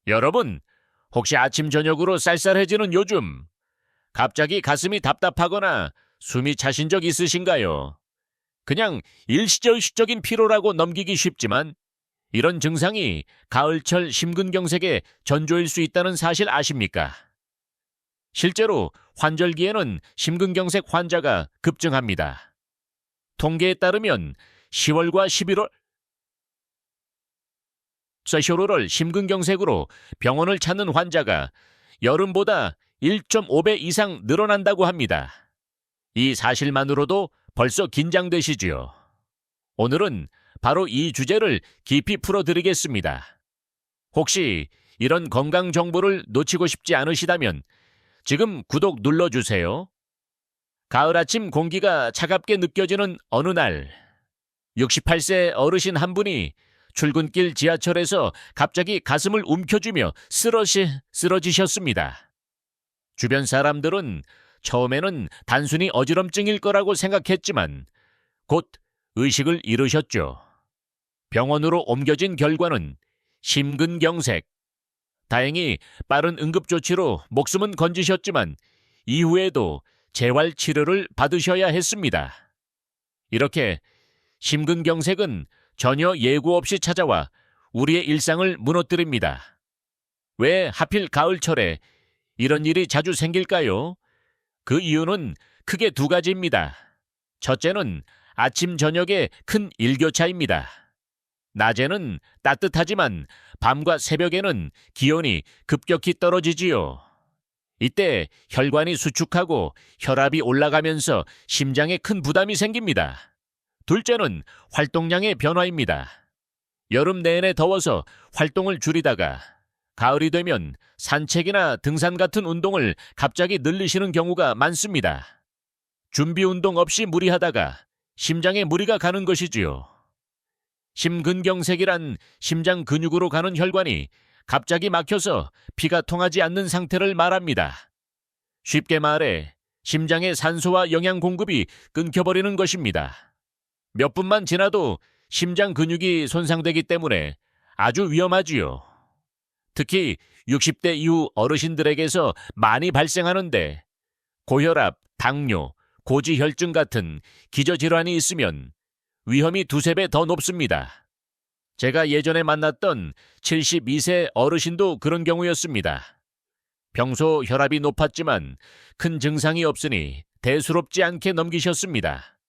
여러분, 혹시 아침 저녁으로 쌀쌀해지는 요즘 갑자기 가슴이 답답하거나 숨이 차신 적 있으신가요? 그냥 일시적인 피로라고 넘기기 쉽지만 이런 증상이 가을철 심근경색의 전조일 수 있다는 사실 아십니까? 실제로 환절기에는 심근경색 환자가 급증합니다. 통계에 따르면 10월과 11월, 11월 심근경색으로 병원을 찾는 환자가 여름보다 1.5배 이상 늘어난다고 합니다. 이 사실만으로도 벌써 긴장되시지요. 오늘은 바로 이 주제를 깊이 풀어드리겠습니다. 혹시 이런 건강 정보를 놓치고 싶지 않으시다면 지금 구독 눌러주세요. 가을 아침 공기가 차갑게 느껴지는 어느 날, 68세 어르신 한 분이 출근길 지하철에서 갑자기 가슴을 움켜쥐며 쓰러지셨습니다. 주변 사람들은 처음에는 단순히 어지럼증일 거라고 생각했지만 곧 의식을 잃으셨죠. 병원으로 옮겨진 결과는 심근경색. 다행히 빠른 응급조치로 목숨은 건지셨지만 이후에도 재활치료를 받으셔야 했습니다. 이렇게 심근경색은 전혀 예고 없이 찾아와 우리의 일상을 무너뜨립니다. 왜 하필 가을철에 이런 일이 자주 생길까요? 그 이유는 크게 두 가지입니다. 첫째는 아침 저녁의 큰 일교차입니다. 낮에는 따뜻하지만 밤과 새벽에는 기온이 급격히 떨어지지요. 이때 혈관이 수축하고 혈압이 올라가면서 심장에 큰 부담이 생깁니다. 둘째는 활동량의 변화입니다. 여름 내내 더워서 활동을 줄이다가 가을이 되면 산책이나 등산 같은 운동을 갑자기 늘리시는 경우가 많습니다. 준비 운동 없이 무리하다가 심장에 무리가 가는 것이지요. 심근경색이란 심장 근육으로 가는 혈관이 갑자기 막혀서 피가 통하지 않는 상태를 말합니다. 쉽게 말해 심장의 산소와 영양 공급이 끊겨버리는 것입니다. 몇 분만 지나도 심장 근육이 손상되기 때문에 아주 위험하지요. 특히 60대 이후 어르신들에게서 많이 발생하는데 고혈압, 당뇨, 고지혈증 같은 기저질환이 있으면 위험이 두세 배 더 높습니다. 제가 예전에 만났던 72세 어르신도 그런 경우였습니다. 평소 혈압이 높았지만 큰 증상이 없으니 대수롭지 않게 넘기셨습니다.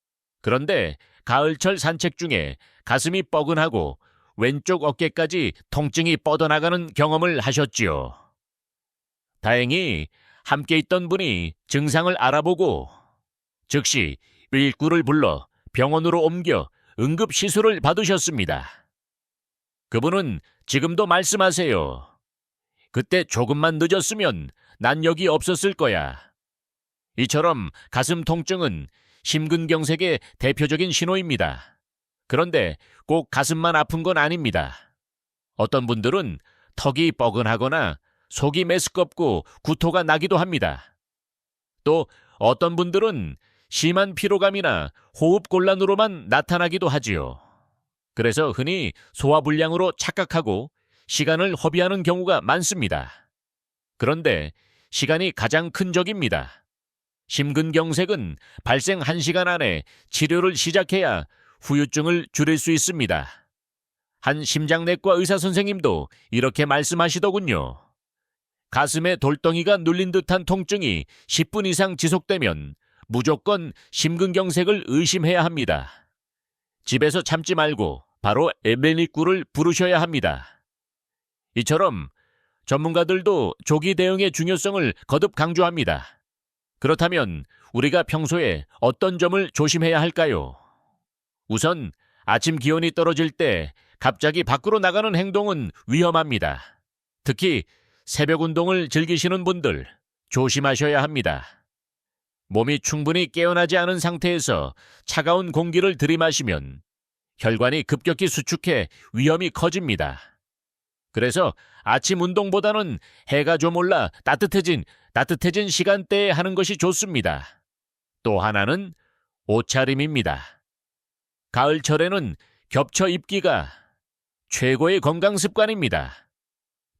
그런데 가을철 산책 중에 가슴이 뻐근하고 왼쪽 어깨까지 통증이 뻗어나가는 경험을 하셨지요. 다행히 함께 있던 분이 증상을 알아보고 즉시 119를 불러 병원으로 옮겨 응급시술을 받으셨습니다. 그분은 지금도 말씀하세요. 그때 조금만 늦었으면 난 여기 없었을 거야. 이처럼 가슴 통증은 심근경색의 대표적인 신호입니다. 그런데 꼭 가슴만 아픈 건 아닙니다. 어떤 분들은 턱이 뻐근하거나 속이 메스껍고 구토가 나기도 합니다. 또 어떤 분들은 심한 피로감이나 호흡곤란으로만 나타나기도 하지요. 그래서 흔히 소화불량으로 착각하고 시간을 허비하는 경우가 많습니다. 그런데 시간이 가장 큰 적입니다. 심근경색은 발생 1시간 안에 치료를 시작해야 후유증을 줄일 수 있습니다. 한 심장내과 의사 선생님도 이렇게 말씀하시더군요. 가슴에 돌덩이가 눌린 듯한 통증이 10분 이상 지속되면 무조건 심근경색을 의심해야 합니다. 집에서 참지 말고 바로 에베니쿠를 부르셔야 합니다. 이처럼 전문가들도 조기 대응의 중요성을 거듭 강조합니다. 그렇다면 우리가 평소에 어떤 점을 조심해야 할까요? 우선 아침 기온이 떨어질 때 갑자기 밖으로 나가는 행동은 위험합니다. 특히 새벽 운동을 즐기시는 분들 조심하셔야 합니다. 몸이 충분히 깨어나지 않은 상태에서 차가운 공기를 들이마시면 혈관이 급격히 수축해 위험이 커집니다. 그래서 아침 운동보다는 해가 좀 올라 따뜻해진 시간대에 하는 것이 좋습니다. 또 하나는 옷차림입니다. 가을철에는 겹쳐 입기가 최고의 건강 습관입니다.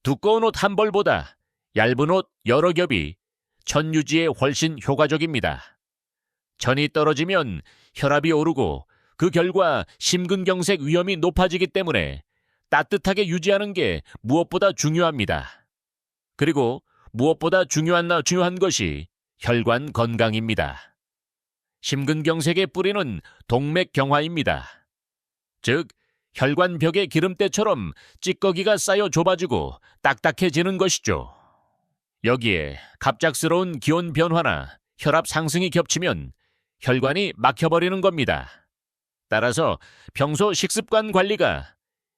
두꺼운 옷 한 벌보다 얇은 옷 여러 겹이 천 유지에 훨씬 효과적입니다. 천이 떨어지면 혈압이 오르고 그 결과 심근경색 위험이 높아지기 때문에 따뜻하게 유지하는 게 무엇보다 중요합니다. 그리고 무엇보다 중요한 것이 혈관 건강입니다. 심근경색의 뿌리는 동맥경화입니다. 즉, 혈관벽의 기름때처럼 찌꺼기가 쌓여 좁아지고 딱딱해지는 것이죠. 여기에 갑작스러운 기온 변화나 혈압 상승이 겹치면 혈관이 막혀버리는 겁니다. 따라서 평소 식습관 관리가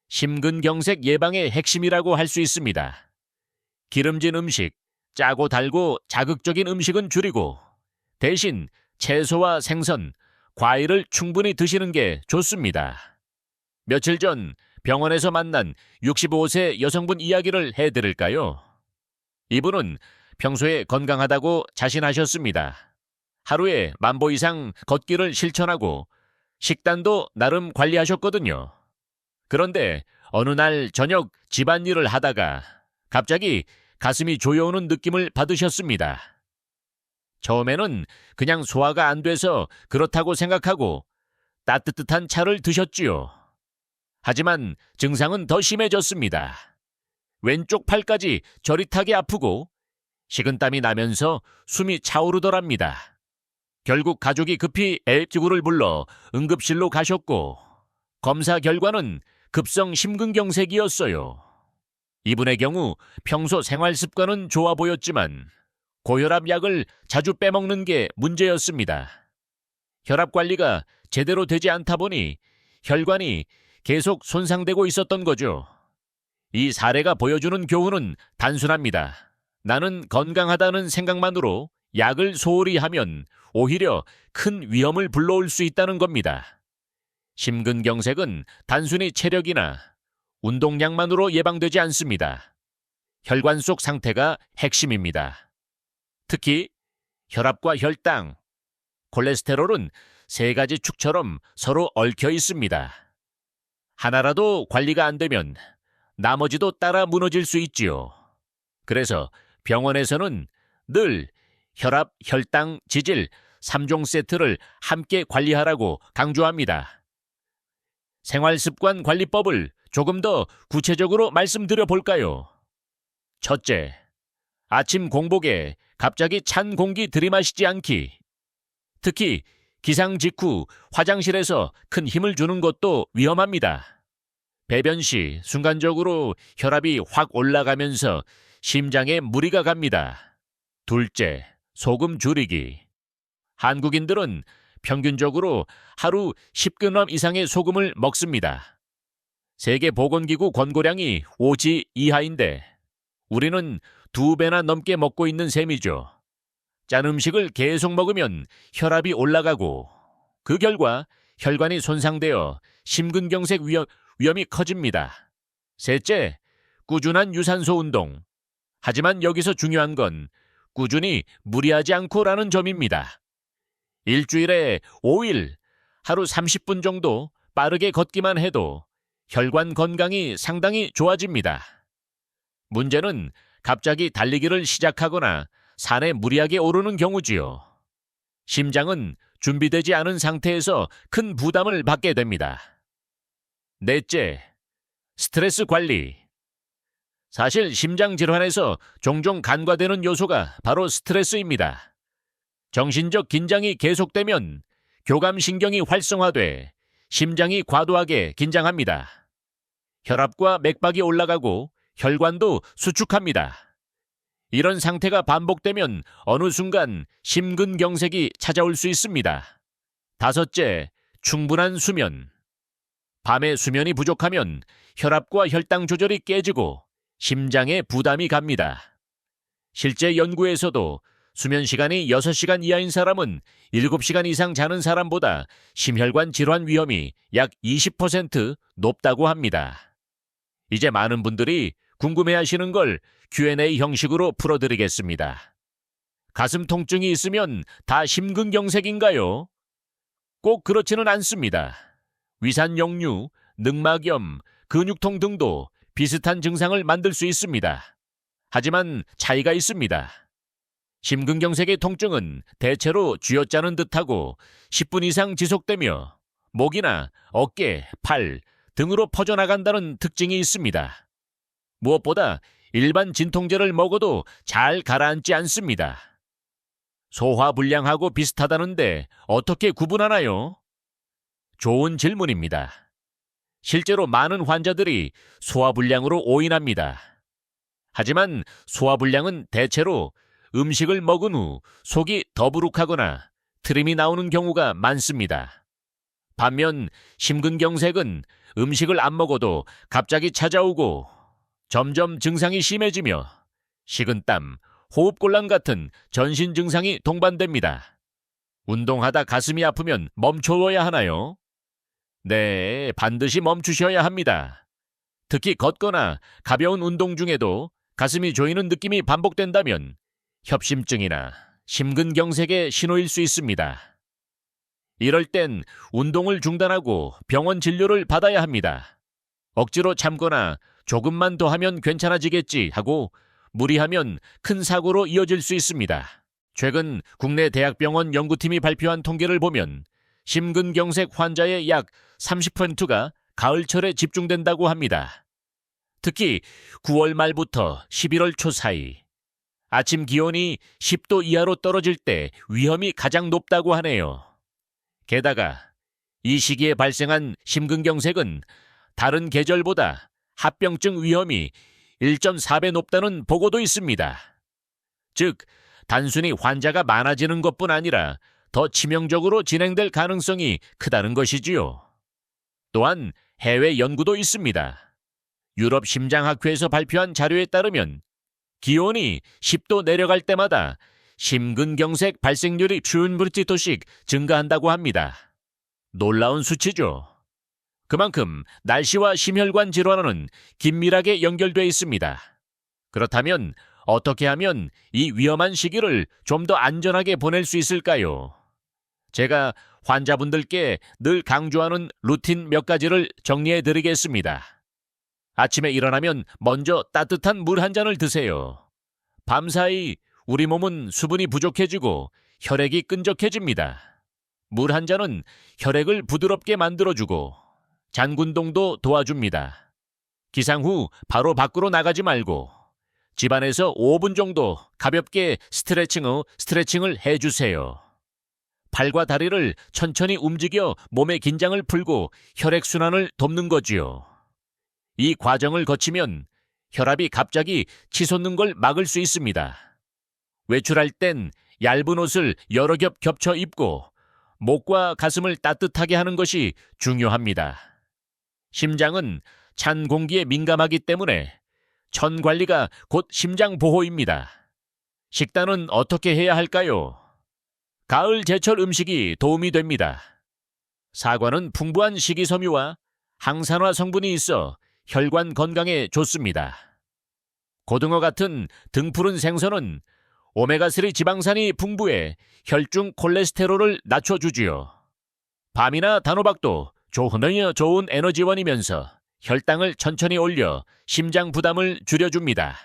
심근경색 예방의 핵심이라고 할 수 있습니다. 기름진 음식, 짜고 달고 자극적인 음식은 줄이고 대신 채소와 생선, 과일을 충분히 드시는 게 좋습니다. 며칠 전 병원에서 만난 65세 여성분 이야기를 해드릴까요? 이분은 평소에 건강하다고 자신하셨습니다. 하루에 10,000보 이상 걷기를 실천하고 식단도 나름 관리하셨거든요. 그런데 어느 날 저녁 집안일을 하다가 갑자기 가슴이 조여오는 느낌을 받으셨습니다. 처음에는 그냥 소화가 안 돼서 그렇다고 생각하고 따뜻한 차를 드셨지요. 하지만 증상은 더 심해졌습니다. 왼쪽 팔까지 저릿하게 아프고 식은땀이 나면서 숨이 차오르더랍니다. 결국 가족이 급히 119를 불러 응급실로 가셨고 검사 결과는 급성 심근경색이었어요. 이분의 경우 평소 생활 습관은 좋아 보였지만 고혈압 약을 자주 빼먹는 게 문제였습니다. 혈압 관리가 제대로 되지 않다 보니 혈관이 계속 손상되고 있었던 거죠. 이 사례가 보여주는 교훈은 단순합니다. 나는 건강하다는 생각만으로 약을 소홀히 하면 오히려 큰 위험을 불러올 수 있다는 겁니다. 심근경색은 단순히 체력이나 운동량만으로 예방되지 않습니다. 혈관 속 상태가 핵심입니다. 특히 혈압과 혈당, 콜레스테롤은 세 가지 축처럼 서로 얽혀 있습니다. 하나라도 관리가 안 되면 나머지도 따라 무너질 수 있지요. 그래서 병원에서는 늘 혈압, 혈당, 지질 3종 세트를 함께 관리하라고 강조합니다. 생활습관 관리법을 조금 더 구체적으로 말씀드려 볼까요? 첫째, 아침 공복에 갑자기 찬 공기 들이마시지 않기. 특히 기상 직후 화장실에서 큰 힘을 주는 것도 위험합니다. 배변 시 순간적으로 혈압이 확 올라가면서 심장에 무리가 갑니다. 둘째, 소금 줄이기. 한국인들은 평균적으로 하루 10g 이상의 소금을 먹습니다. 세계보건기구 권고량이 5지 이하인데 우리는 2배나 넘게 먹고 있는 셈이죠. 짠 음식을 계속 먹으면 혈압이 올라가고 그 결과 혈관이 손상되어 심근경색 위험이 커집니다. 셋째, 꾸준한 유산소 운동. 하지만 여기서 중요한 건 꾸준히 무리하지 않고라는 점입니다. 일주일에 5일, 하루 30분 정도 빠르게 걷기만 해도 혈관 건강이 상당히 좋아집니다. 문제는 갑자기 달리기를 시작하거나 산에 무리하게 오르는 경우지요. 심장은 준비되지 않은 상태에서 큰 부담을 받게 됩니다. 넷째, 스트레스 관리. 사실 심장 질환에서 종종 간과되는 요소가 바로 스트레스입니다. 정신적 긴장이 계속되면 교감신경이 활성화돼 심장이 과도하게 긴장합니다. 혈압과 맥박이 올라가고 혈관도 수축합니다. 이런 상태가 반복되면 어느 순간 심근경색이 찾아올 수 있습니다. 다섯째, 충분한 수면. 밤에 수면이 부족하면 혈압과 혈당 조절이 깨지고 심장에 부담이 갑니다. 실제 연구에서도 수면 시간이 6시간 이하인 사람은 7시간 이상 자는 사람보다 심혈관 질환 위험이 약 20% 높다고 합니다. 이제 많은 분들이 궁금해하시는 걸 Q&A 형식으로 풀어드리겠습니다. 가슴 통증이 있으면 다 심근경색인가요? 꼭 그렇지는 않습니다. 위산 역류, 늑막염, 근육통 등도 비슷한 증상을 만들 수 있습니다. 하지만 차이가 있습니다. 심근경색의 통증은 대체로 쥐어짜는 듯하고 10분 이상 지속되며 목이나 어깨, 팔 등으로 퍼져나간다는 특징이 있습니다. 무엇보다 일반 진통제를 먹어도 잘 가라앉지 않습니다. 소화불량하고 비슷하다는데 어떻게 구분하나요? 좋은 질문입니다. 실제로 많은 환자들이 소화불량으로 오인합니다. 하지만 소화불량은 대체로 음식을 먹은 후 속이 더부룩하거나 트림이 나오는 경우가 많습니다. 반면 심근경색은 음식을 안 먹어도 갑자기 찾아오고 점점 증상이 심해지며 식은땀, 호흡곤란 같은 전신 증상이 동반됩니다. 운동하다 가슴이 아프면 멈춰야 하나요? 네, 반드시 멈추셔야 합니다. 특히 걷거나 가벼운 운동 중에도 가슴이 조이는 느낌이 반복된다면 협심증이나 심근경색의 신호일 수 있습니다. 이럴 땐 운동을 중단하고 병원 진료를 받아야 합니다. 억지로 참거나 조금만 더 하면 괜찮아지겠지 하고 무리하면 큰 사고로 이어질 수 있습니다. 최근 국내 대학병원 연구팀이 발표한 통계를 보면 심근경색 환자의 약 30%가 가을철에 집중된다고 합니다. 특히 9월 말부터 11월 초 사이, 아침 기온이 10도 이하로 떨어질 때 위험이 가장 높다고 하네요. 게다가 이 시기에 발생한 심근경색은 다른 계절보다 합병증 위험이 1.4배 높다는 보고도 있습니다. 즉, 단순히 환자가 많아지는 것뿐 아니라 더 치명적으로 진행될 가능성이 크다는 것이지요. 또한 해외 연구도 있습니다. 유럽 심장학회에서 발표한 자료에 따르면 기온이 10도 내려갈 때마다 심근경색 발생률이 50%씩 증가한다고 합니다. 놀라운 수치죠. 그만큼 날씨와 심혈관 질환은 긴밀하게 연결돼 있습니다. 그렇다면 어떻게 하면 이 위험한 시기를 좀 더 안전하게 보낼 수 있을까요? 제가 환자분들께 늘 강조하는 루틴 몇 가지를 정리해 드리겠습니다. 아침에 일어나면 먼저 따뜻한 물 한 잔을 드세요. 밤사이 우리 몸은 수분이 부족해지고 혈액이 끈적해집니다. 물 한 잔은 혈액을 부드럽게 만들어주고 잔군동도 도와줍니다. 기상 후 바로 밖으로 나가지 말고 집안에서 5분 정도 가볍게 스트레칭을 해주세요. 팔과 다리를 천천히 움직여 몸의 긴장을 풀고 혈액순환을 돕는 거지요. 이 과정을 거치면 혈압이 갑자기 치솟는 걸 막을 수 있습니다. 외출할 땐 얇은 옷을 여러 겹 겹쳐 입고 목과 가슴을 따뜻하게 하는 것이 중요합니다. 심장은 찬 공기에 민감하기 때문에 천 관리가 곧 심장 보호입니다. 식단은 어떻게 해야 할까요? 가을 제철 음식이 도움이 됩니다. 사과는 풍부한 식이섬유와 항산화 성분이 있어 혈관 건강에 좋습니다. 고등어 같은 등푸른 생선은 오메가3 지방산이 풍부해 혈중 콜레스테롤을 낮춰주지요. 밤이나 단호박도 좋은 에너지원이면서 혈당을 천천히 올려 심장 부담을 줄여줍니다.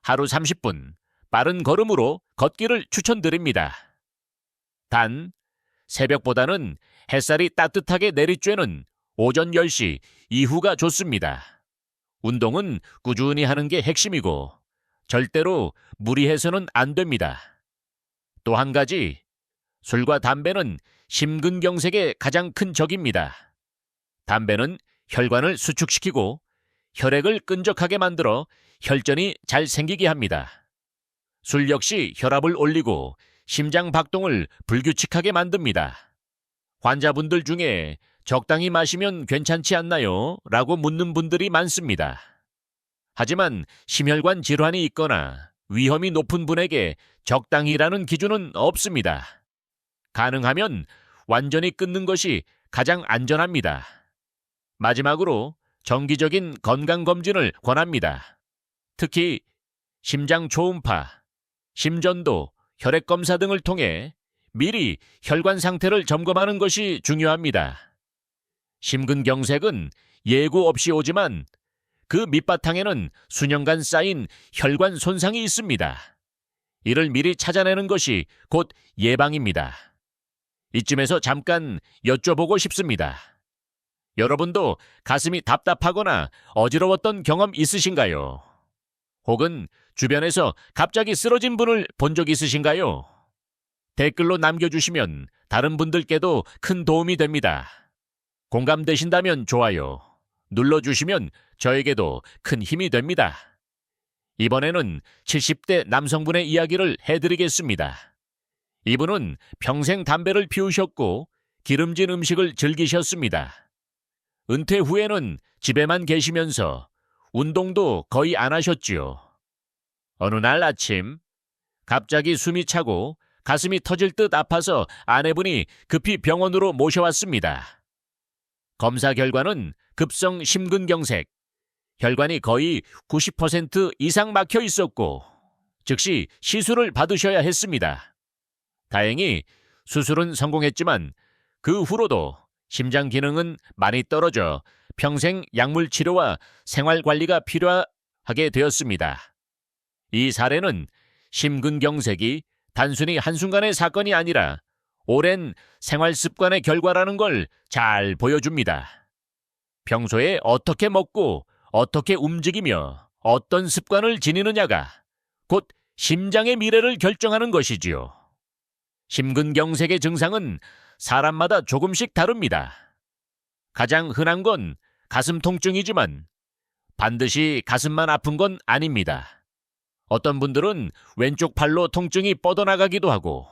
하루 30분 빠른 걸음으로 걷기를 추천드립니다. 단, 새벽보다는 햇살이 따뜻하게 내리쬐는 오전 10시 이후가 좋습니다. 운동은 꾸준히 하는 게 핵심이고 절대로 무리해서는 안 됩니다. 또 한 가지, 술과 담배는 심근경색의 가장 큰 적입니다. 담배는 혈관을 수축시키고 혈액을 끈적하게 만들어 혈전이 잘 생기게 합니다. 술 역시 혈압을 올리고 심장 박동을 불규칙하게 만듭니다. 환자분들 중에 적당히 마시면 괜찮지 않나요? 라고 묻는 분들이 많습니다. 하지만 심혈관 질환이 있거나 위험이 높은 분에게 적당히라는 기준은 없습니다. 가능하면 완전히 끊는 것이 가장 안전합니다. 마지막으로 정기적인 건강검진을 권합니다. 특히 심장 초음파, 심전도, 혈액검사 등을 통해 미리 혈관 상태를 점검하는 것이 중요합니다. 심근경색은 예고 없이 오지만 그 밑바탕에는 수년간 쌓인 혈관 손상이 있습니다. 이를 미리 찾아내는 것이 곧 예방입니다. 이쯤에서 잠깐 여쭤보고 싶습니다. 여러분도 가슴이 답답하거나 어지러웠던 경험 있으신가요? 혹은 주변에서 갑자기 쓰러진 분을 본 적 있으신가요? 댓글로 남겨주시면 다른 분들께도 큰 도움이 됩니다. 공감되신다면 좋아요 눌러주시면 저에게도 큰 힘이 됩니다. 이번에는 70대 남성분의 이야기를 해드리겠습니다. 이분은 평생 담배를 피우셨고 기름진 음식을 즐기셨습니다. 은퇴 후에는 집에만 계시면서 운동도 거의 안 하셨지요. 어느 날 아침 갑자기 숨이 차고 가슴이 터질 듯 아파서 아내분이 급히 병원으로 모셔왔습니다. 검사 결과는 급성 심근경색, 혈관이 거의 90% 이상 막혀 있었고 즉시 시술을 받으셔야 했습니다. 다행히 수술은 성공했지만 그 후로도 심장 기능은 많이 떨어져 평생 약물 치료와 생활 관리가 필요하게 되었습니다. 이 사례는 심근경색이 단순히 한순간의 사건이 아니라 오랜 생활 습관의 결과라는 걸 잘 보여줍니다. 평소에 어떻게 먹고 어떻게 움직이며 어떤 습관을 지니느냐가 곧 심장의 미래를 결정하는 것이지요. 심근경색의 증상은 사람마다 조금씩 다릅니다. 가장 흔한 건 가슴 통증이지만 반드시 가슴만 아픈 건 아닙니다. 어떤 분들은 왼쪽 팔로 통증이 뻗어나가기도 하고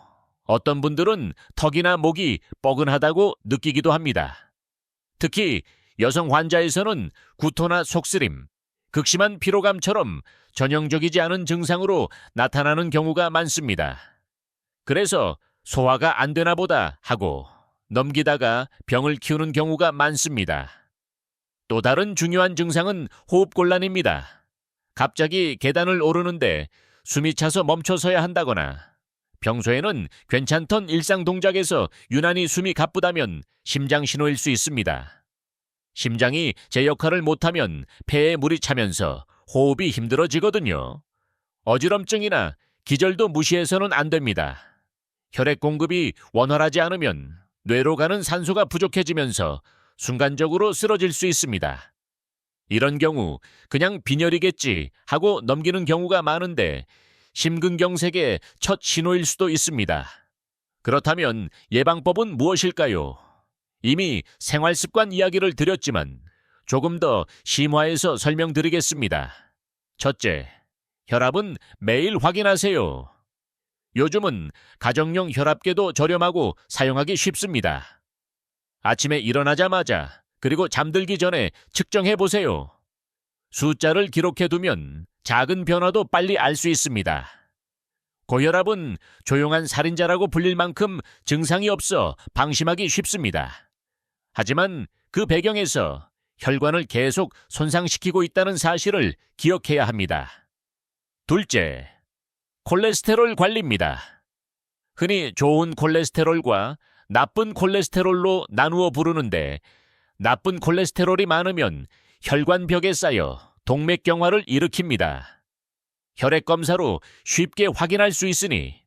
어떤 분들은 턱이나 목이 뻐근하다고 느끼기도 합니다. 특히 여성 환자에서는 구토나 속쓰림, 극심한 피로감처럼 전형적이지 않은 증상으로 나타나는 경우가 많습니다. 그래서 소화가 안 되나 보다 하고 넘기다가 병을 키우는 경우가 많습니다. 또 다른 중요한 증상은 호흡곤란입니다. 갑자기 계단을 오르는데 숨이 차서 멈춰서야 한다거나 평소에는 괜찮던 일상 동작에서 유난히 숨이 가쁘다면 심장 신호일 수 있습니다. 심장이 제 역할을 못하면 폐에 물이 차면서 호흡이 힘들어지거든요. 어지럼증이나 기절도 무시해서는 안 됩니다. 혈액 공급이 원활하지 않으면 뇌로 가는 산소가 부족해지면서 순간적으로 쓰러질 수 있습니다. 이런 경우 그냥 빈혈이겠지 하고 넘기는 경우가 많은데 심근경색의 첫 신호일 수도 있습니다. 그렇다면 예방법은 무엇일까요? 이미 생활습관 이야기를 드렸지만 조금 더 심화해서 설명드리겠습니다. 첫째, 혈압은 매일 확인하세요. 요즘은 가정용 혈압계도 저렴하고 사용하기 쉽습니다. 아침에 일어나자마자 그리고 잠들기 전에 측정해보세요. 숫자를 기록해두면 작은 변화도 빨리 알 수 있습니다. 고혈압은 조용한 살인자라고 불릴 만큼 증상이 없어 방심하기 쉽습니다. 하지만 그 배경에서 혈관을 계속 손상시키고 있다는 사실을 기억해야 합니다. 둘째, 콜레스테롤 관리입니다. 흔히 좋은 콜레스테롤과 나쁜 콜레스테롤로 나누어 부르는데 나쁜 콜레스테롤이 많으면 혈관벽에 쌓여 동맥경화를 일으킵니다. 혈액 검사로 쉽게 확인할 수 있으니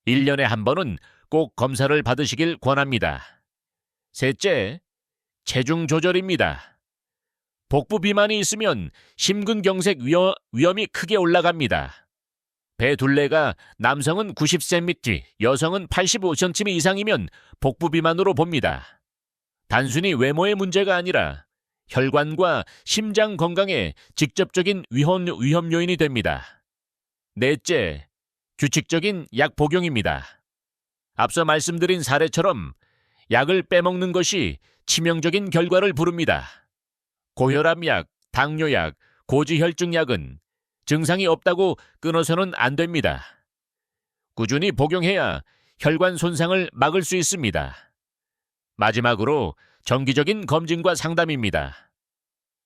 1년에 한 번은 꼭 검사를 받으시길 권합니다. 셋째, 체중 조절입니다. 복부 비만이 있으면 심근경색 위험이 크게 올라갑니다. 배 둘레가 남성은 90cm, 여성은 85cm 이상이면 복부 비만으로 봅니다. 단순히 외모의 문제가 아니라 혈관과 심장 건강에 직접적인 위험 요인이 됩니다. 넷째, 규칙적인 약 복용입니다. 앞서 말씀드린 사례처럼 약을 빼먹는 것이 치명적인 결과를 부릅니다. 고혈압약, 당뇨약, 고지혈증약은 증상이 없다고 끊어서는 안 됩니다. 꾸준히 복용해야 혈관 손상을 막을 수 있습니다. 마지막으로 정기적인 검진과 상담입니다.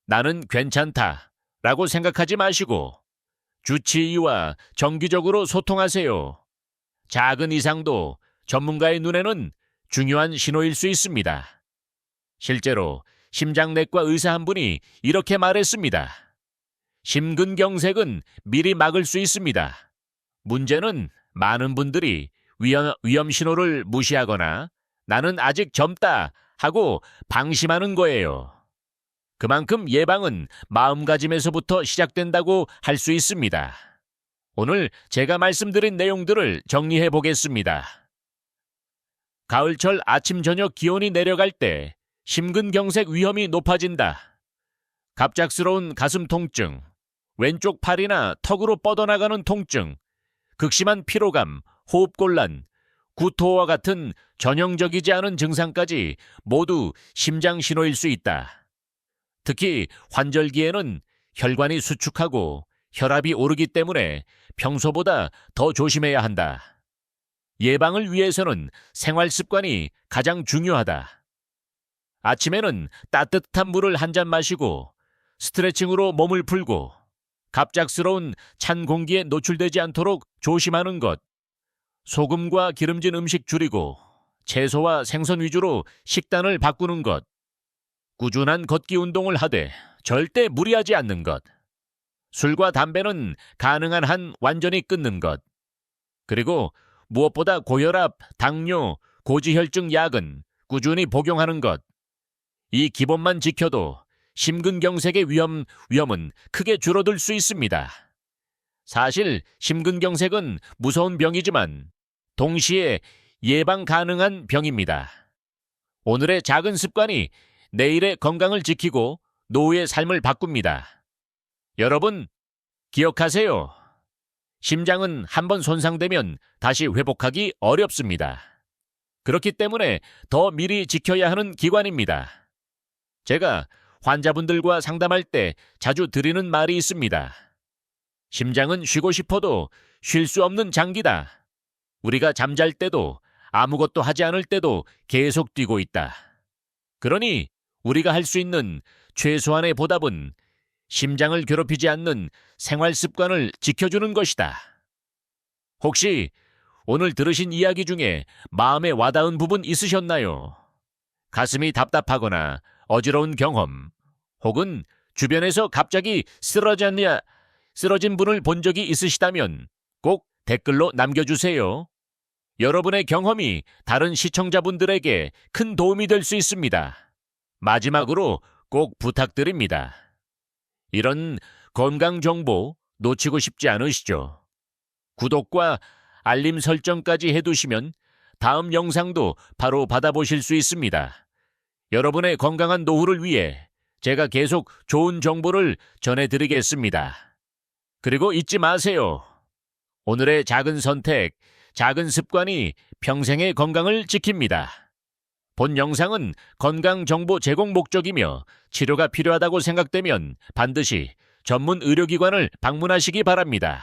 나는 괜찮다 라고 생각하지 마시고 주치의와 정기적으로 소통하세요. 작은 이상도 전문가의 눈에는 중요한 신호일 수 있습니다. 실제로 심장내과 의사 한 분이 이렇게 말했습니다. 심근경색은 미리 막을 수 있습니다. 문제는 많은 분들이 위험 신호를 무시하거나 나는 아직 젊다 하고 방심하는 거예요. 그만큼 예방은 마음가짐에서부터 시작된다고 할 수 있습니다. 오늘 제가 말씀드린 내용들을 정리해 보겠습니다. 가을철 아침 저녁 기온이 내려갈 때 심근경색 위험이 높아진다. 갑작스러운 가슴 통증, 왼쪽 팔이나 턱으로 뻗어나가는 통증, 극심한 피로감, 호흡곤란, 구토와 같은 전형적이지 않은 증상까지 모두 심장 신호일 수 있다. 특히 환절기에는 혈관이 수축하고 혈압이 오르기 때문에 평소보다 더 조심해야 한다. 예방을 위해서는 생활 습관이 가장 중요하다. 아침에는 따뜻한 물을 한 잔 마시고 스트레칭으로 몸을 풀고 갑작스러운 찬 공기에 노출되지 않도록 조심하는 것, 소금과 기름진 음식 줄이고 채소와 생선 위주로 식단을 바꾸는 것, 꾸준한 걷기 운동을 하되 절대 무리하지 않는 것, 술과 담배는 가능한 한 완전히 끊는 것, 그리고 무엇보다 고혈압, 당뇨, 고지혈증 약은 꾸준히 복용하는 것, 이 기본만 지켜도 심근경색의 위험은 크게 줄어들 수 있습니다. 사실 심근경색은 무서운 병이지만 동시에 예방 가능한 병입니다. 오늘의 작은 습관이 내일의 건강을 지키고 노후의 삶을 바꿉니다. 여러분, 기억하세요. 심장은 한번 손상되면 다시 회복하기 어렵습니다. 그렇기 때문에 더 미리 지켜야 하는 기관입니다. 제가 환자분들과 상담할 때 자주 드리는 말이 있습니다. 심장은 쉬고 싶어도 쉴 수 없는 장기다. 우리가 잠잘 때도 아무것도 하지 않을 때도 계속 뛰고 있다. 그러니 우리가 할 수 있는 최소한의 보답은 심장을 괴롭히지 않는 생활 습관을 지켜주는 것이다. 혹시 오늘 들으신 이야기 중에 마음에 와닿은 부분 있으셨나요? 가슴이 답답하거나 어지러운 경험, 혹은 주변에서 갑자기 쓰러진 분을 본 적이 있으시다면 꼭 댓글로 남겨주세요. 여러분의 경험이 다른 시청자분들에게 큰 도움이 될 수 있습니다. 마지막으로 꼭 부탁드립니다. 이런 건강 정보 놓치고 싶지 않으시죠? 구독과 알림 설정까지 해두시면 다음 영상도 바로 받아보실 수 있습니다. 여러분의 건강한 노후를 위해 제가 계속 좋은 정보를 전해드리겠습니다. 그리고 잊지 마세요. 오늘의 작은 선택, 작은 습관이 평생의 건강을 지킵니다. 본 영상은 건강 정보 제공 목적이며 치료가 필요하다고 생각되면 반드시 전문 의료기관을 방문하시기 바랍니다.